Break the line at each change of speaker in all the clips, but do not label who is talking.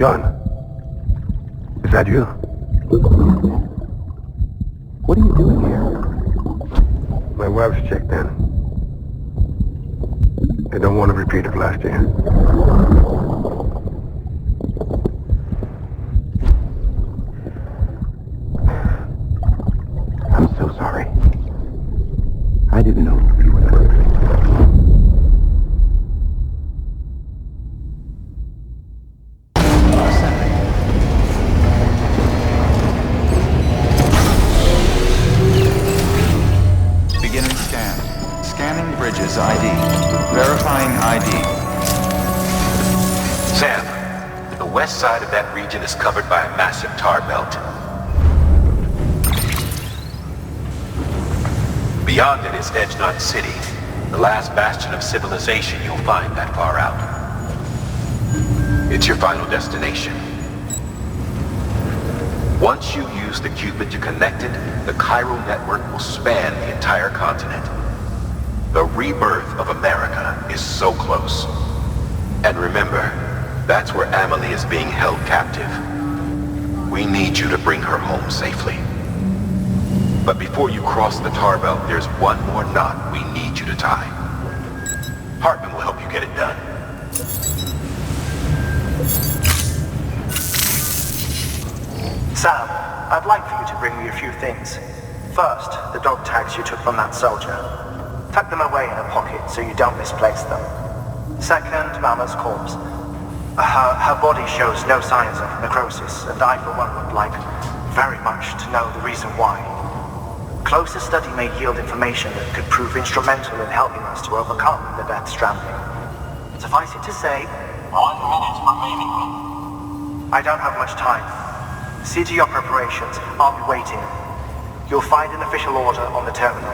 John, is that you?
What are you doing here?
My wife's checked in. They don't want a repeat of last year.
I'm so sorry. I didn't know you were there.
Beginning scan. Scanning bridges ID. Verifying ID.
Sam, the west side of that region is covered by a massive tar belt. Beyond it is Edgenut City, the last bastion of civilization you'll find that far out. It's your final destination. Once you use the Cupid to connect it, the Cairo network will span the entire continent. The rebirth of America is so close. And remember, that's where Amelie is being held captive. We need you to bring her home safely. But before you cross the tar belt, there's one more knot we need you to tie. Hartman will help you get it done.
Sam, I'd like for you to bring me a few things. First, the dog tags you took from that soldier. Tuck them away in a pocket so you don't misplace them. Second, Mama's corpse. Her body shows no signs of necrosis, and I, for one, would like very much to know the reason why. Closer study may yield information that could prove instrumental in helping us to overcome the Death Stranding. Suffice it to say, 1 minute remaining. I don't have much time. See to your preparations. I'll be waiting. You'll find an official order on the terminal.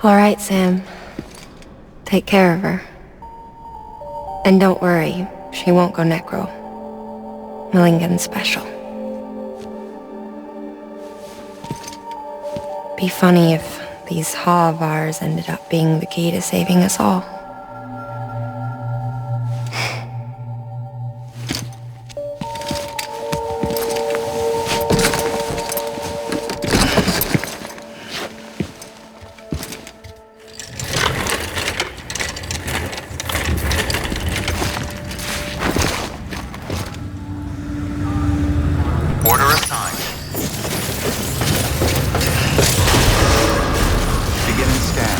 All right, Sam. Take care of her. And don't worry, she won't go necro. Millington's special. Be funny if these Ha of ours ended up being the key to saving us all.
Order assigned. Beginning scan.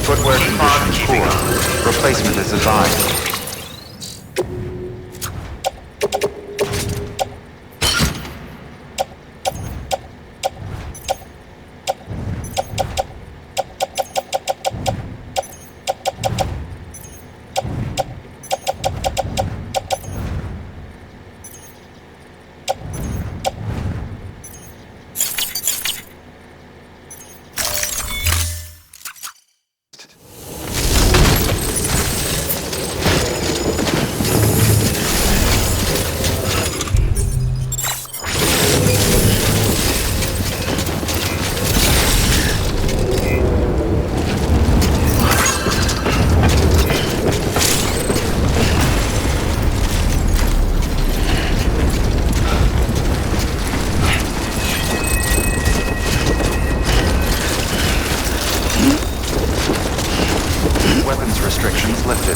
Footwear condition poor. Replacement is advised. Weapons restrictions lifted.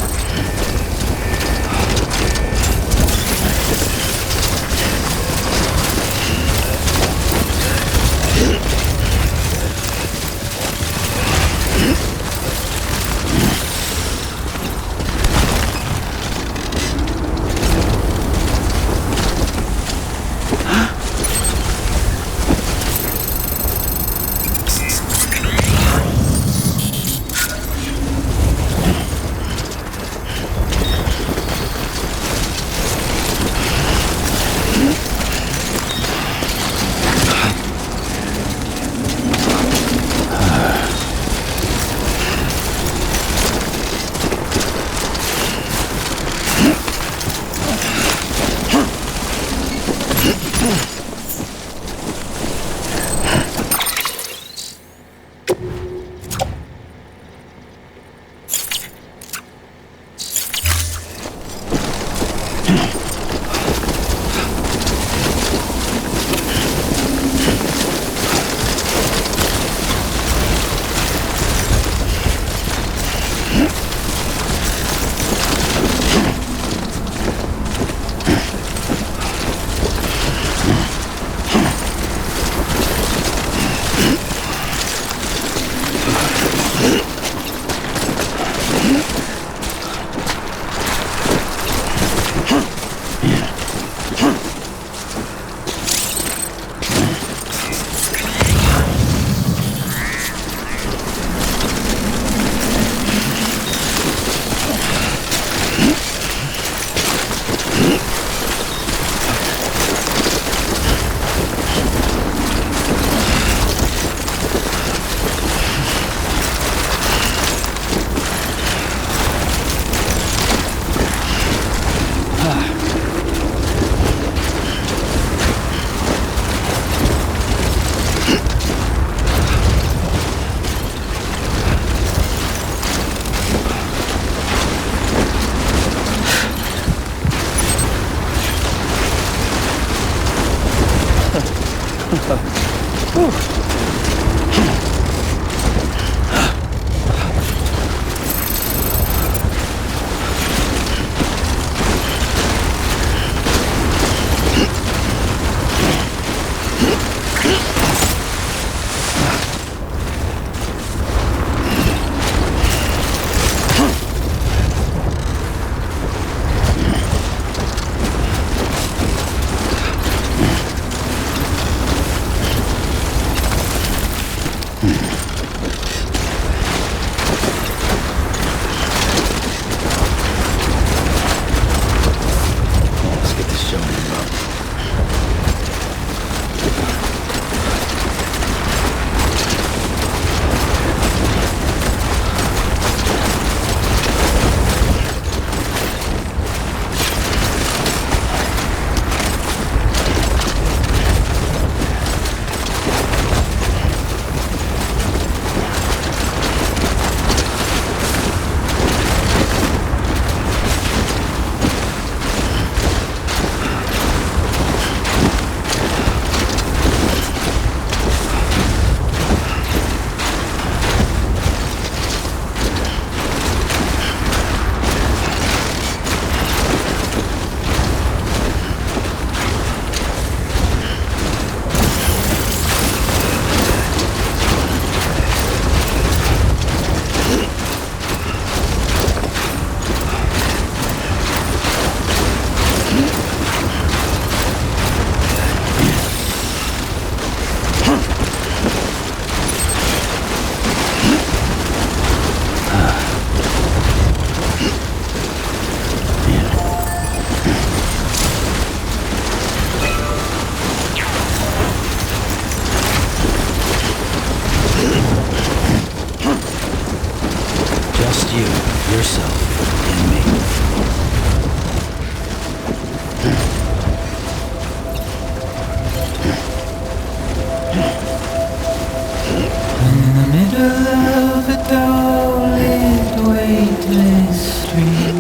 middle of a dull-lit, weightless street.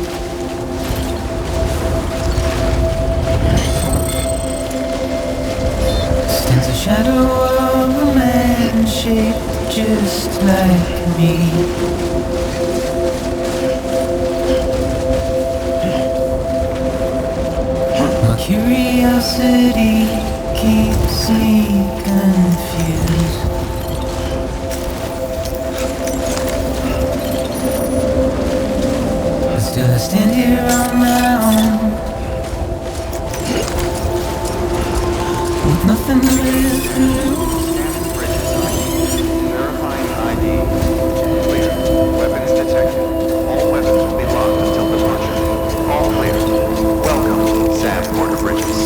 Stands a shadow of a man shaped just like me. My curiosity keeps me confused. But still I stand here on my own, with nothing to live through.
Verifying ID. Clear. Weapons detected. All weapons will be locked until departure. All clear. Welcome, Sam Porter Bridges.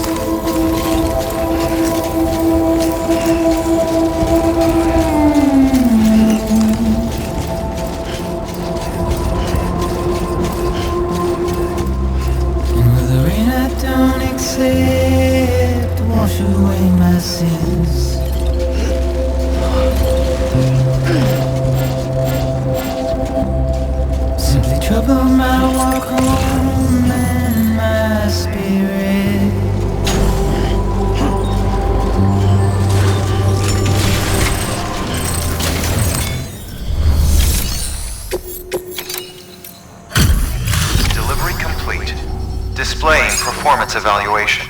And with the rain I don't accept, wash away my sins. Simply trouble my walk home and my spirit.
Delivery complete. Displaying performance evaluation.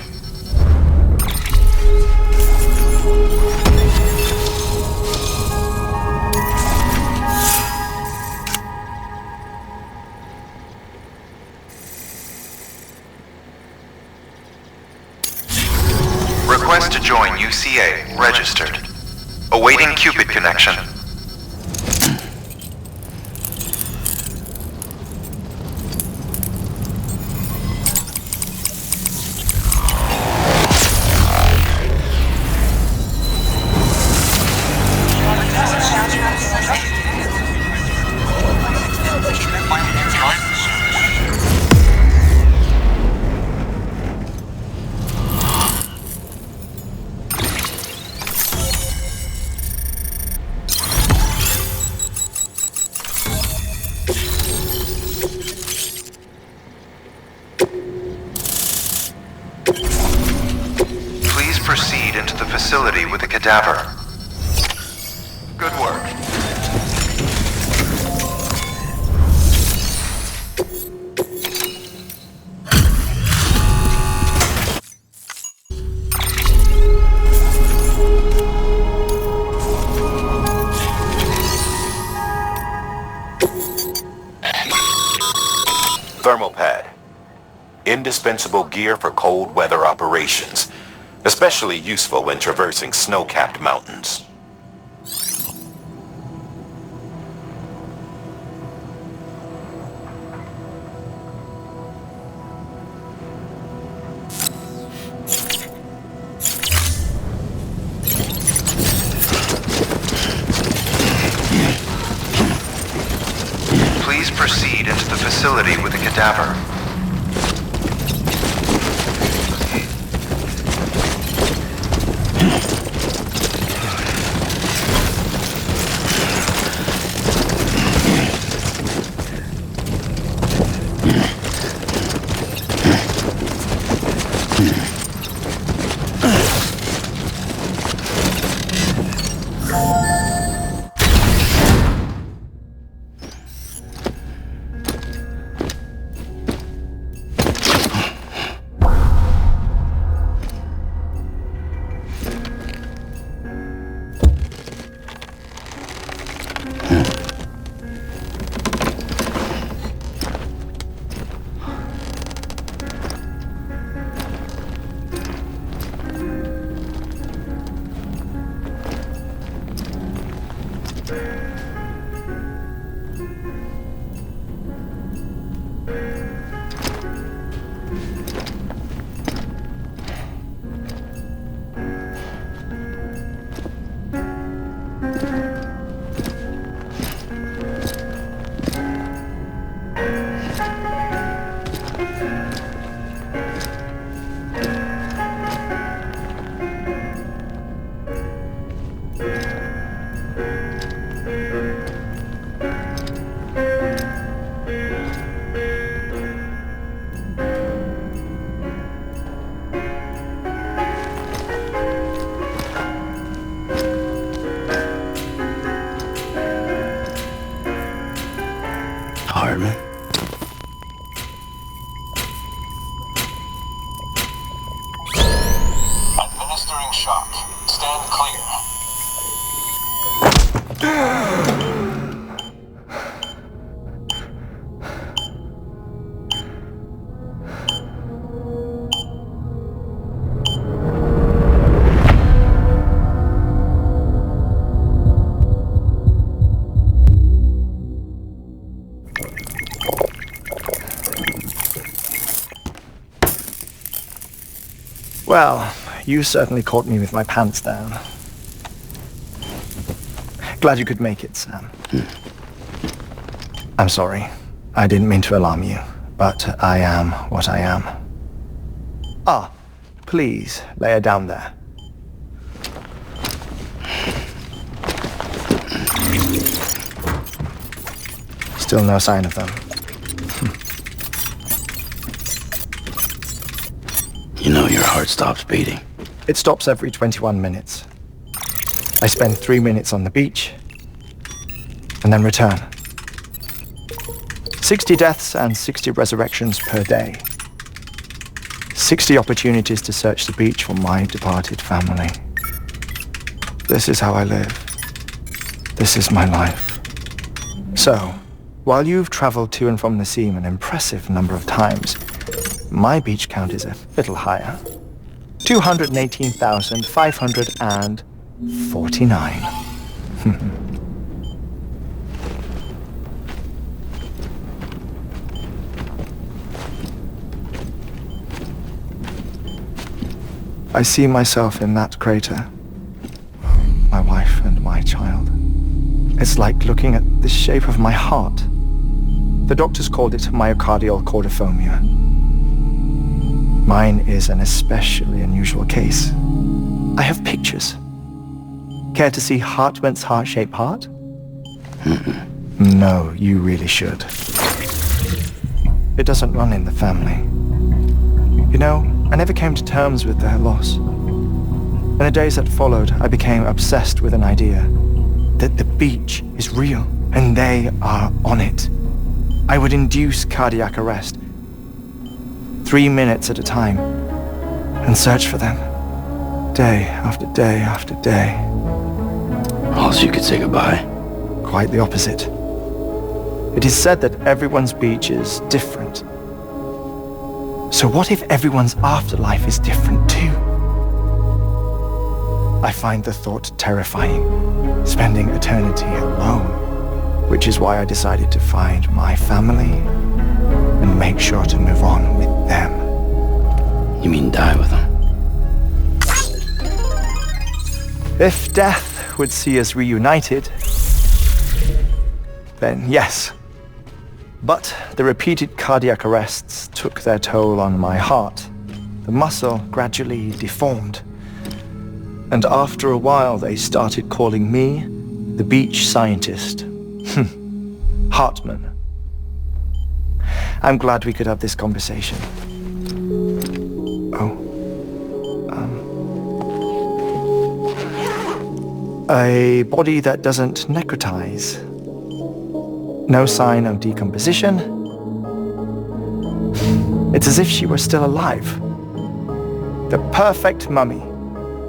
Request to join UCA. Registered. Awaiting Cupid connection. Please proceed into the facility with the cadaver. Good work.
Thermal pad. Indispensable gear for cold weather operations, especially useful when traversing snow-capped mountains.
Please proceed into the facility with the cadaver.
Well, you certainly caught me with my pants down. Glad you could make it, Sam. I'm sorry. I didn't mean to alarm you, but I am what I am. Ah, please, lay her down there. Still no sign of them.
You know your heart stops beating.
It stops every 21 minutes. I spend 3 minutes on the beach, and then return. 60 deaths and 60 resurrections per day. 60 opportunities to search the beach for my departed family. This is how I live. This is my life. So, while you've traveled to and from the scene an impressive number of times, my beach count is a little higher. 218,549. I see myself in that crater. My wife and my child. It's like looking at the shape of my heart. The doctors called it myocardial cordiformia. Mine is an especially unusual case. I have pictures. Care to see Hartman's heart-shaped heart? No, you really should. It doesn't run in the family. You know, I never came to terms with their loss. In the days that followed, I became obsessed with an idea that the beach is real and they are on it. I would induce cardiac arrest 3 minutes at a time and search for them day after day after day.
All so you could say goodbye.
Quite the opposite. It is said that everyone's beach is different. So what if everyone's afterlife is different too? I find the thought terrifying, spending eternity alone, which is why I decided to find my family and make sure to move on with them.
You mean die with them?
If death would see us reunited, then yes. But the repeated cardiac arrests took their toll on my heart. The muscle gradually deformed. And after a while, they started calling me the beach scientist. Hartman. I'm glad we could have this conversation. A body that doesn't necrotize. No sign of decomposition. It's as if she were still alive. The perfect mummy.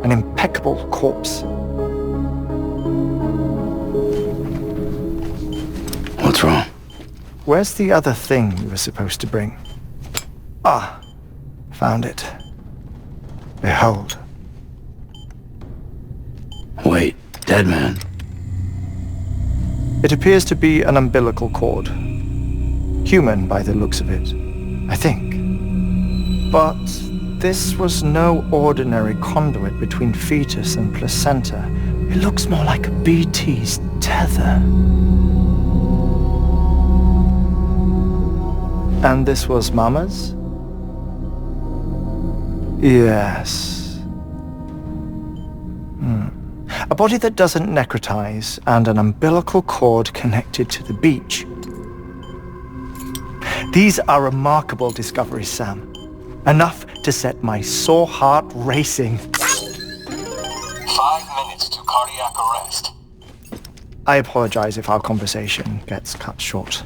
An impeccable corpse.
What's wrong?
Where's the other thing you were supposed to bring? Ah, found it. Behold.
Wait, dead man.
It appears to be an umbilical cord. Human by the looks of it, I think. But this was no ordinary conduit between fetus and placenta. It looks more like a BT's tether. And this was Mama's? Yes. A body that doesn't necrotize and an umbilical cord connected to the beach. These are remarkable discoveries, Sam. Enough to set my sore heart racing.
5 minutes to cardiac arrest.
I apologize if our conversation gets cut short.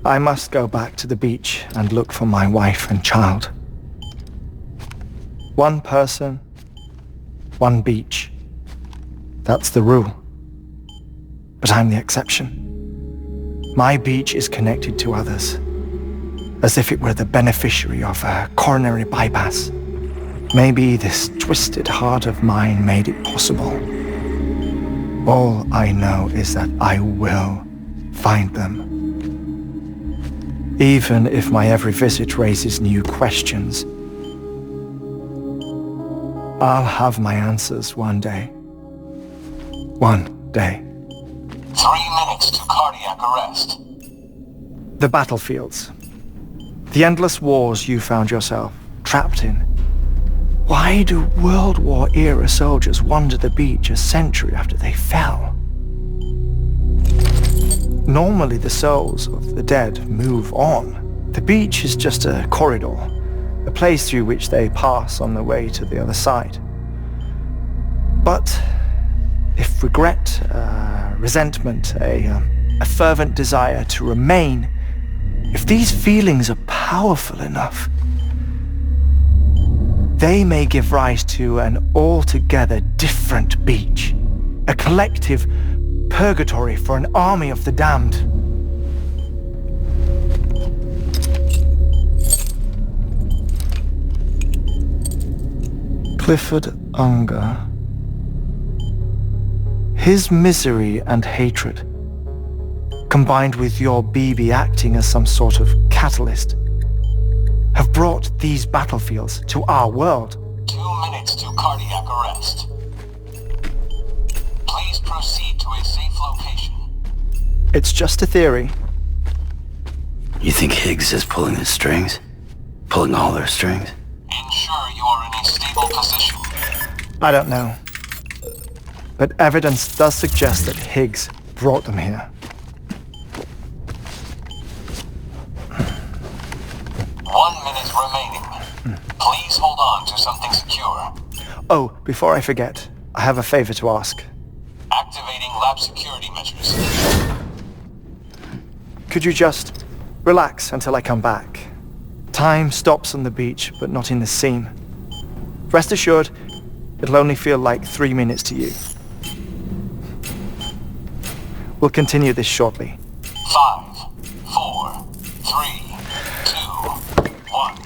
I must go back to the beach and look for my wife and child. One person
one beach. That's the rule. But I'm the exception. My beach is connected to others, as if it were the beneficiary of a coronary bypass. Maybe this twisted heart of mine made it possible. All I know is that I will find them. Even if my every visit raises new questions, I'll have my answers one day. One day.
3 minutes to cardiac arrest.
The battlefields. The endless wars you found yourself trapped in. Why do World War-era soldiers wander the beach a century after they fell? Normally the souls of the dead move on. The beach is just a corridor, a place through which they pass on the way to the other side. But if regret, resentment, a fervent desire to remain, if these feelings are powerful enough, they may give rise to an altogether different beach, a collective purgatory for an army of the damned. Clifford Unger. His misery and hatred, combined with your BB acting as some sort of catalyst, have brought these battlefields to our world.
2 minutes to cardiac arrest. Please proceed to a safe location.
It's just a theory.
You think Higgs is pulling the strings? Pulling all their strings?
Ensure you are in a stable position.
I don't know. But evidence does suggest that Higgs brought them here.
1 minute remaining. Please hold on to something secure.
Oh, before I forget, I have a favor to ask.
Activating lab security measures.
Could you just relax until I come back? Time stops on the beach, but not in the scene. Rest assured, it'll only feel like 3 minutes to you. We'll continue this shortly.
5, 4, 3, 2, 1.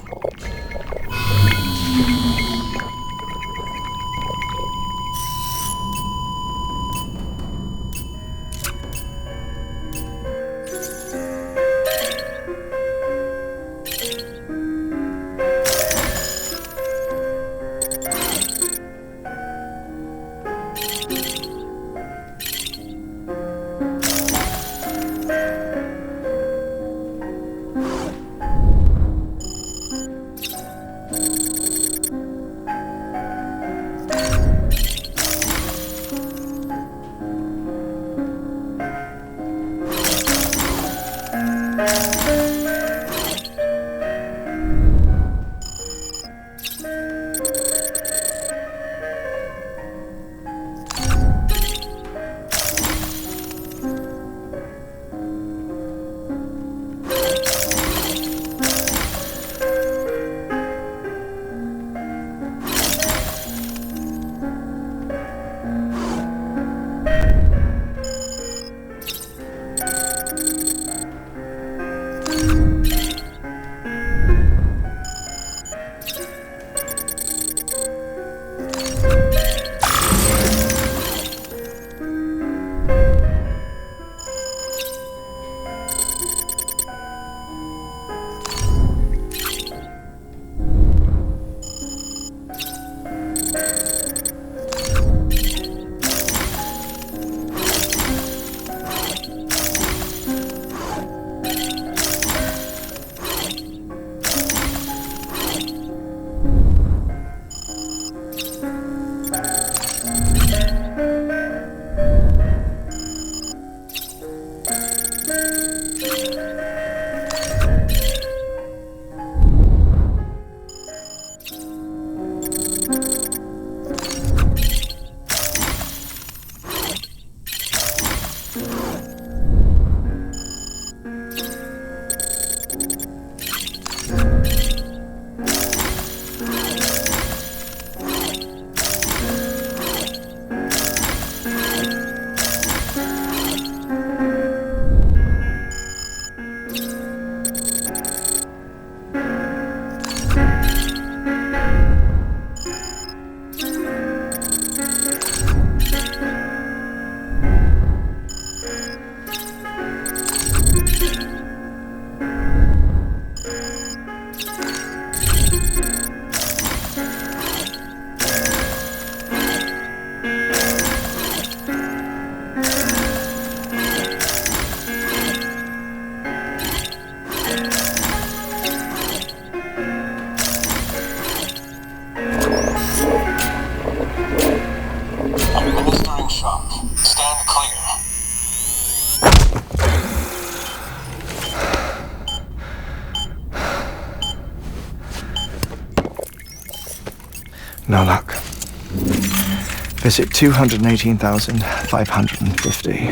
Visit 218,550.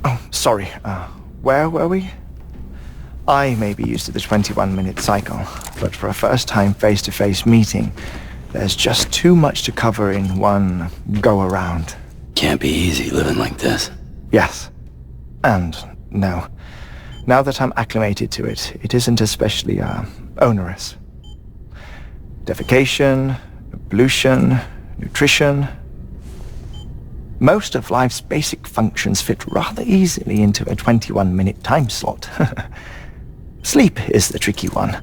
Oh, sorry. Where were we? I may be used to the 21-minute cycle, but for a first-time face-to-face meeting, there's just too much to cover in one go-around.
Can't be easy living like this.
Yes. And no. Now that I'm acclimated to it, it isn't especially, onerous. Defecation, pollution, nutrition. Most of life's basic functions fit rather easily into a 21-minute time slot. Sleep is the tricky one.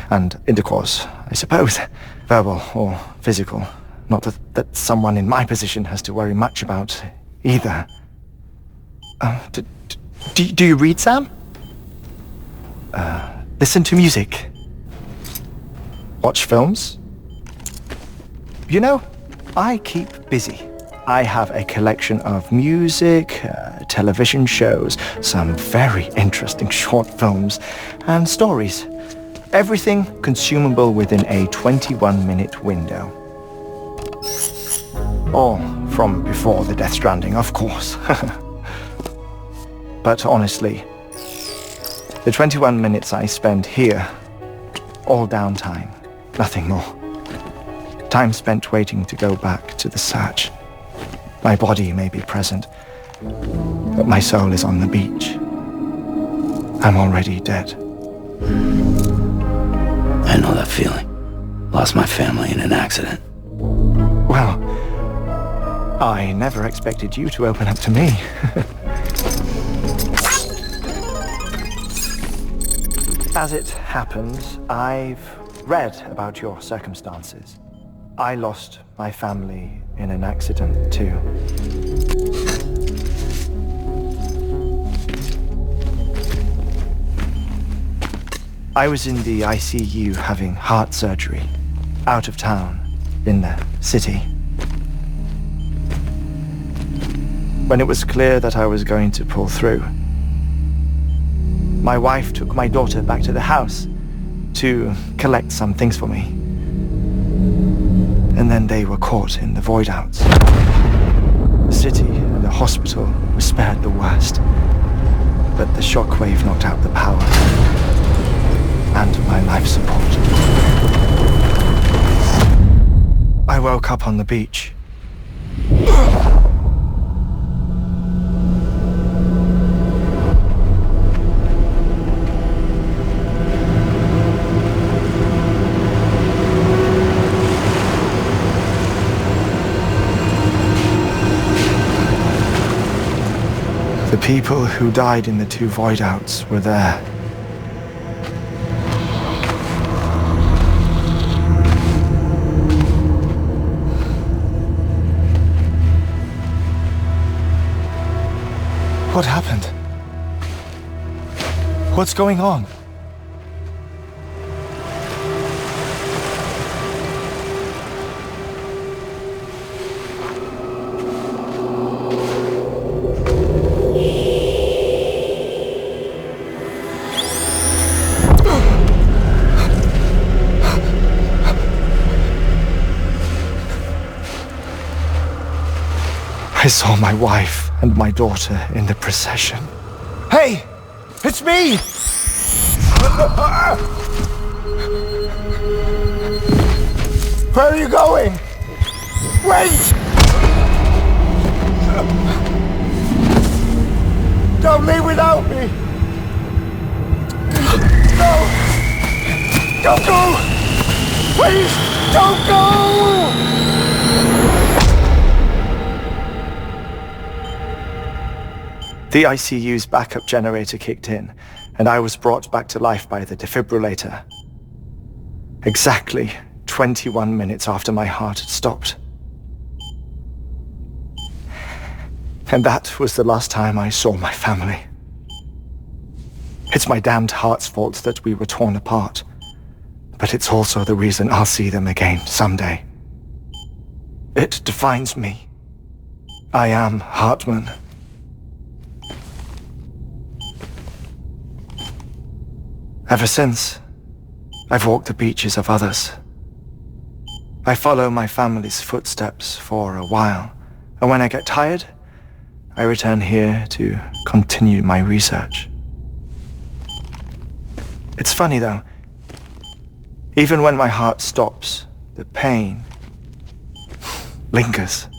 And intercourse, I suppose. Verbal or physical. Not that someone in my position has to worry much about either. Do you read, Sam? Listen to music. Watch films. You know, I keep busy. I have a collection of music, television shows, some very interesting short films, and stories. Everything consumable within a 21-minute window. All from before the Death Stranding, of course. But honestly, the 21 minutes I spend here, all downtime, nothing more. Time spent waiting to go back to the search. My body may be present, but my soul is on the beach. I'm already dead.
I know that feeling. Lost my family in an accident.
Well, I never expected you to open up to me. As it happens, I've read about your circumstances. I lost my family in an accident, too. I was in the ICU having heart surgery, out of town, in the city. When it was clear that I was going to pull through, my wife took my daughter back to the house to collect some things for me. And then they were caught in the void-outs. The city and the hospital were spared the worst, but the shockwave knocked out the power and my life support. I woke up on the beach. The people who died in the two void-outs were there. What happened? What's going on? I saw my wife and my daughter in the procession. Hey! It's me! Where are you going? Wait! Don't leave without me! No! Don't go! Please, don't go! The ICU's backup generator kicked in, and I was brought back to life by the defibrillator. Exactly 21 minutes after my heart had stopped. And that was the last time I saw my family. It's my damned heart's fault that we were torn apart, but it's also the reason I'll see them again someday. It defines me. I am Hartman. Ever since, I've walked the beaches of others. I follow my family's footsteps for a while, and when I get tired, I return here to continue my research. It's funny though, even when my heart stops, the pain lingers.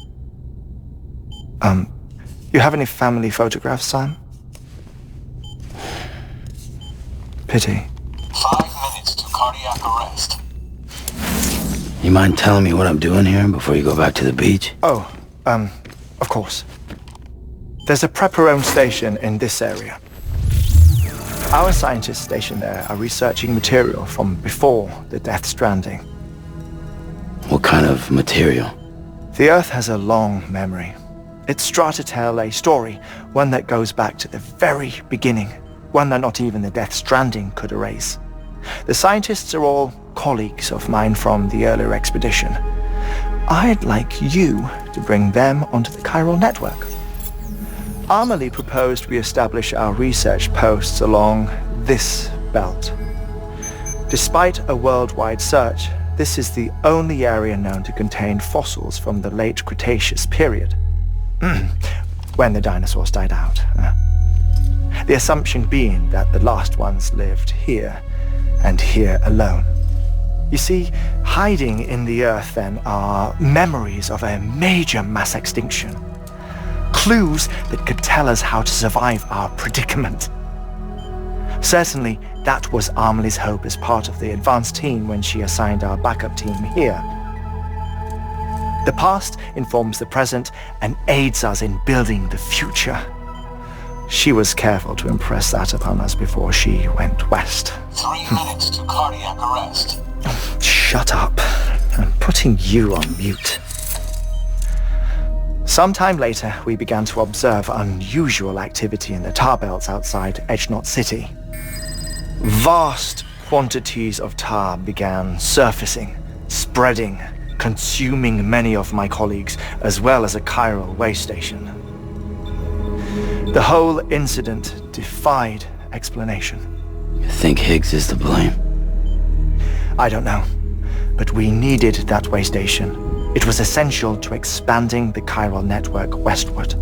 You have any family photographs, Sam? Pity.
5 minutes to cardiac arrest.
You mind telling me what I'm doing here before you go back to the beach?
Oh, of course. There's a prep-your-own station in this area. Our scientists stationed there are researching material from before the Death Stranding.
What kind of material?
The Earth has a long memory. It's trying to tell a story, one that goes back to the very beginning, one that not even the Death Stranding could erase. The scientists are all colleagues of mine from the earlier expedition. I'd like you to bring them onto the chiral network. Amelie proposed we establish our research posts along this belt. Despite a worldwide search, this is the only area known to contain fossils from the late Cretaceous period, when the dinosaurs died out. The assumption being that the last ones lived here, and here alone. You see, hiding in the Earth then are memories of a major mass extinction. Clues that could tell us how to survive our predicament. Certainly, that was Amelie's hope as part of the advanced team when she assigned our backup team here. The past informs the present and aids us in building the future. She was careful to impress that upon us before she went west.
3 minutes to cardiac arrest.
Shut up. I'm putting you on mute. Sometime later, we began to observe unusual activity in the tar belts outside Edgenot City. Vast quantities of tar began surfacing, spreading, consuming many of my colleagues, as well as a chiral way station. The whole incident defied explanation.
You think Higgs is to blame?
I don't know, but we needed that way station. It was essential to expanding the chiral network westward.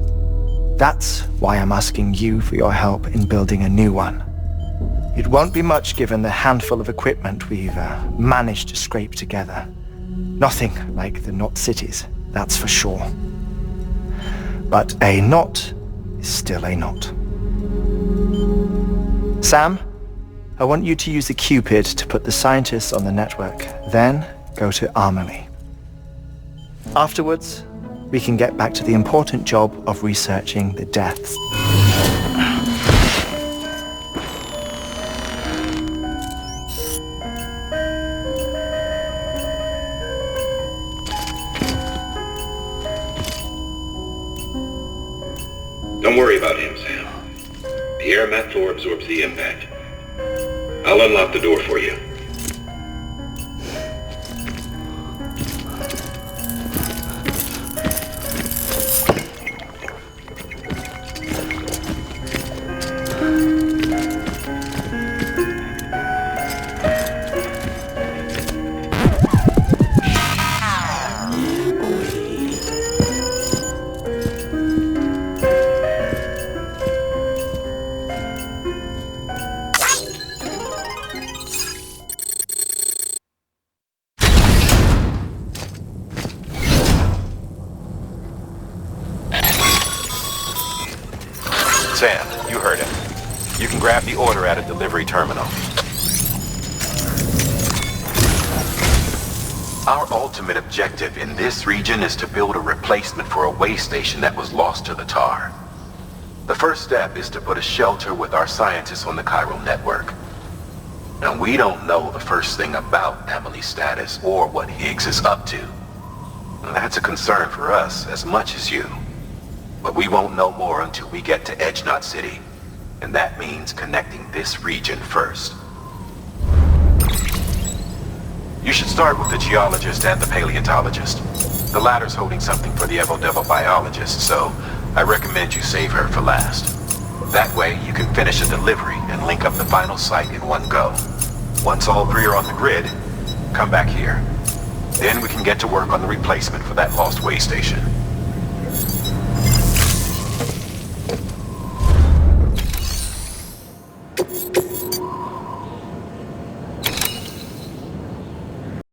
That's why I'm asking you for your help in building a new one. It won't be much given the handful of equipment we've managed to scrape together. Nothing like the knot cities, that's for sure. But a knot is still a knot. Sam, I want you to use the Cupid to put the scientists on the network, then go to Amelie. Afterwards, we can get back to the important job of researching the deaths.
Don't worry about him, Sam. The air mat floor absorbs the impact. I'll unlock the door for you. Sam, you heard him. You can grab the order at a delivery terminal. Our ultimate objective in this region is to build a replacement for a way station that was lost to the tar. The first step is to put a shelter with our scientists on the chiral network. And we don't know the first thing about Amelie's status or what Higgs is up to. And that's a concern for us as much as you. But we won't know more until we get to Edgenot City. And that means connecting this region first. You should start with the geologist and the paleontologist. The latter's holding something for the Evo-Devo biologist, so I recommend you save her for last. That way, you can finish a delivery and link up the final site in one go. Once all three are on the grid, come back here. Then we can get to work on the replacement for that lost way station.